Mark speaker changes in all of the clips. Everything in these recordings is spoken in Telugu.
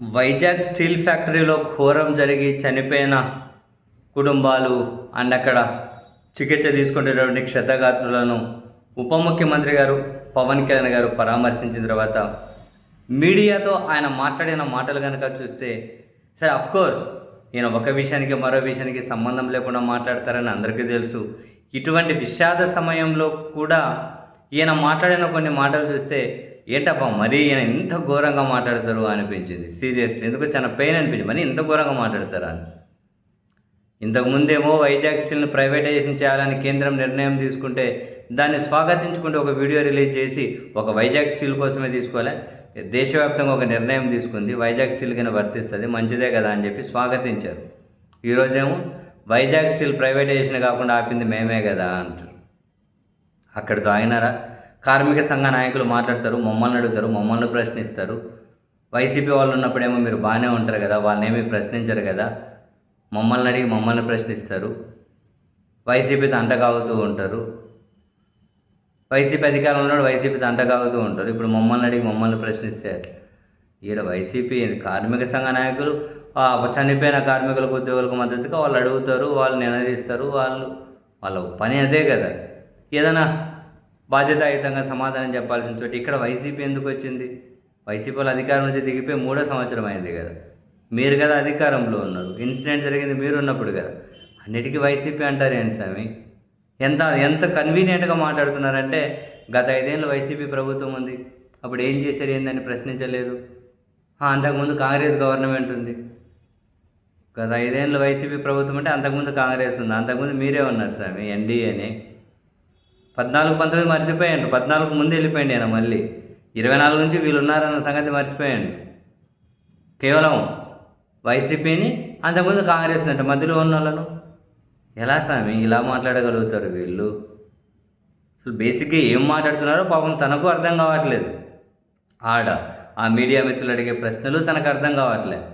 Speaker 1: వైజాగ్ స్టీల్ ఫ్యాక్టరీలో ఘోరం జరిగి చనిపోయిన కుటుంబాలు అండ్ అక్కడ చికిత్స తీసుకునేటువంటి క్షతగాత్రులను ఉప ముఖ్యమంత్రి గారు పవన్ కళ్యాణ్ గారు పరామర్శించిన తర్వాత మీడియాతో ఆయన మాట్లాడిన మాటలు కనుక చూస్తే సరే అఫ్కోర్స్ ఈయన ఒక విషయానికి మరో విషయానికి సంబంధం లేకుండా మాట్లాడతారని అందరికీ తెలుసు. ఇటువంటి విషాద సమయంలో కూడా ఈయన మాట్లాడిన కొన్ని మాటలు చూస్తే ఏంటబ్బా మరీ ఈయన ఇంత ఘోరంగా మాట్లాడతారు అనిపించింది. సీరియస్లీ ఎందుకు చాలా పెయిన్ అనిపించింది, మరి ఇంత ఘోరంగా మాట్లాడతారా అని. ఇంతకుముందేమో వైజాగ్ స్టీల్ని ప్రైవేటైజేషన్ చేయాలని కేంద్రం నిర్ణయం తీసుకుంటే దాన్ని స్వాగతించుకుంటే ఒక వీడియో రిలీజ్ చేసి ఒక వైజాగ్ స్టీల్ కోసమే తీసుకోవాలి, దేశవ్యాప్తంగా ఒక నిర్ణయం తీసుకుంది, వైజాగ్ స్టీల్ కింద వర్తిస్తుంది, మంచిదే కదా అని చెప్పి స్వాగతించారు. ఈరోజేమో వైజాగ్ స్టీల్ ప్రైవేటైజేషన్ కాకుండా ఆపింది మేమే కదా అంటారు. అక్కడితో ఆగినారా? కార్మిక సంఘ నాయకులు మాట్లాడతారు, మమ్మల్ని అడుగుతారు, మమ్మల్ని ప్రశ్నిస్తారు. వైసీపీ వాళ్ళు ఉన్నప్పుడేమో మీరు బాగానే ఉంటారు కదా, వాళ్ళనేమీ ప్రశ్నించరు కదా, మమ్మల్ని అడిగి మమ్మల్ని ప్రశ్నిస్తారు, వైసీపీతో అంటగాగుతూ ఉంటారు. వైసీపీ అధికారంలో ఉన్నాడు, వైసీపీతో అంటగాగుతూ ఉంటారు. ఇప్పుడు మమ్మల్ని అడిగి మమ్మల్ని ప్రశ్నిస్తారు. ఈడ వైసీపీ కార్మిక సంఘ నాయకులు చనిపోయిన కార్మికులకు ఉద్యోగులకు మద్దతుగా వాళ్ళు అడుగుతారు, వాళ్ళు నిలదీస్తారు, వాళ్ళ పని అదే కదా. ఏదైనా బాధ్యతాయుతంగా సమాధానం చెప్పాల్సిన చోటు ఇక్కడ వైసీపీ ఎందుకు వచ్చింది? వైసీపీ వాళ్ళు అధికారం నుంచి దిగిపోయి 3వ సంవత్సరం అయింది కదా, మీరు కదా అధికారంలో ఉన్నారు, ఇన్సిడెంట్ జరిగింది మీరు ఉన్నప్పుడు కదా, అన్నిటికీ వైసీపీ అంటారు ఏంటి స్వామి? ఎంత ఎంత కన్వీనియంట్గా మాట్లాడుతున్నారంటే గత 5 ఏళ్ళు వైసీపీ ప్రభుత్వం ఉంది, అప్పుడు ఏం చేశారు ఏందని ప్రశ్నించలేదు. అంతకుముందు కాంగ్రెస్ గవర్నమెంట్ ఉంది, గత 5 ఏళ్ళు వైసీపీ ప్రభుత్వం అంటే అంతకుముందు కాంగ్రెస్ ఉంది, అంతకుముందు మీరే ఉన్నారు స్వామి ఎన్డీఏని. 14-19 మర్చిపోయాడు, 14 ముందు వెళ్ళిపోయింది ఆయన, మళ్ళీ 24 నుంచి వీళ్ళు ఉన్నారన్న సంగతి మర్చిపోయాడు. కేవలం వైసీపీని అంతకుముందు కాంగ్రెస్ అంటే మధ్యలో ఉన్న వాళ్ళను ఎలా స్వామి ఇలా మాట్లాడగలుగుతారు వీళ్ళు? అసలు బేసిక్గా ఏం మాట్లాడుతున్నారో పాపం తనకు అర్థం కావట్లేదు. ఆ మీడియా మిత్రులు అడిగే ప్రశ్నలు తనకు అర్థం కావట్లేదు.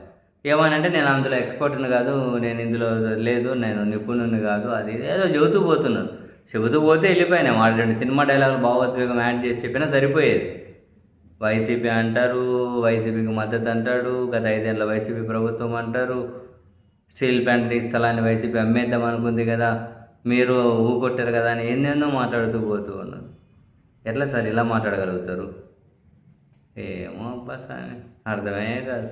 Speaker 1: ఏమనంటే నేను అందులో ఎక్స్పర్ట్ని కాదు, నేను ఇందులో లేదు, నేను నిపుణుని కాదు, అది ఏదో చెబుతూ పోతే వెళ్ళిపోయినా వాడు 2 సినిమా డైలాగులు భావోద్వేగం యాడ్ చేసి చెప్పినా సరిపోయేది. వైసీపీ అంటారు, వైసీపీకి మద్దతు అంటాడు, గత 5 ఏళ్ళ వైసీపీ ప్రభుత్వం అంటారు, స్టీల్ ప్లాంట్ స్థలాన్ని వైసీపీ అమ్మేద్దాం అనుకుంది కదా, మీరు ఊకొట్టారు కదా అని ఏందేందో మాట్లాడుతూ పోతూ ఉన్నారు. ఎట్లా సార్ ఇలా మాట్లాడగలుగుతారు? ఏమో అబ్బా స్వామి, అర్థమే కాదు.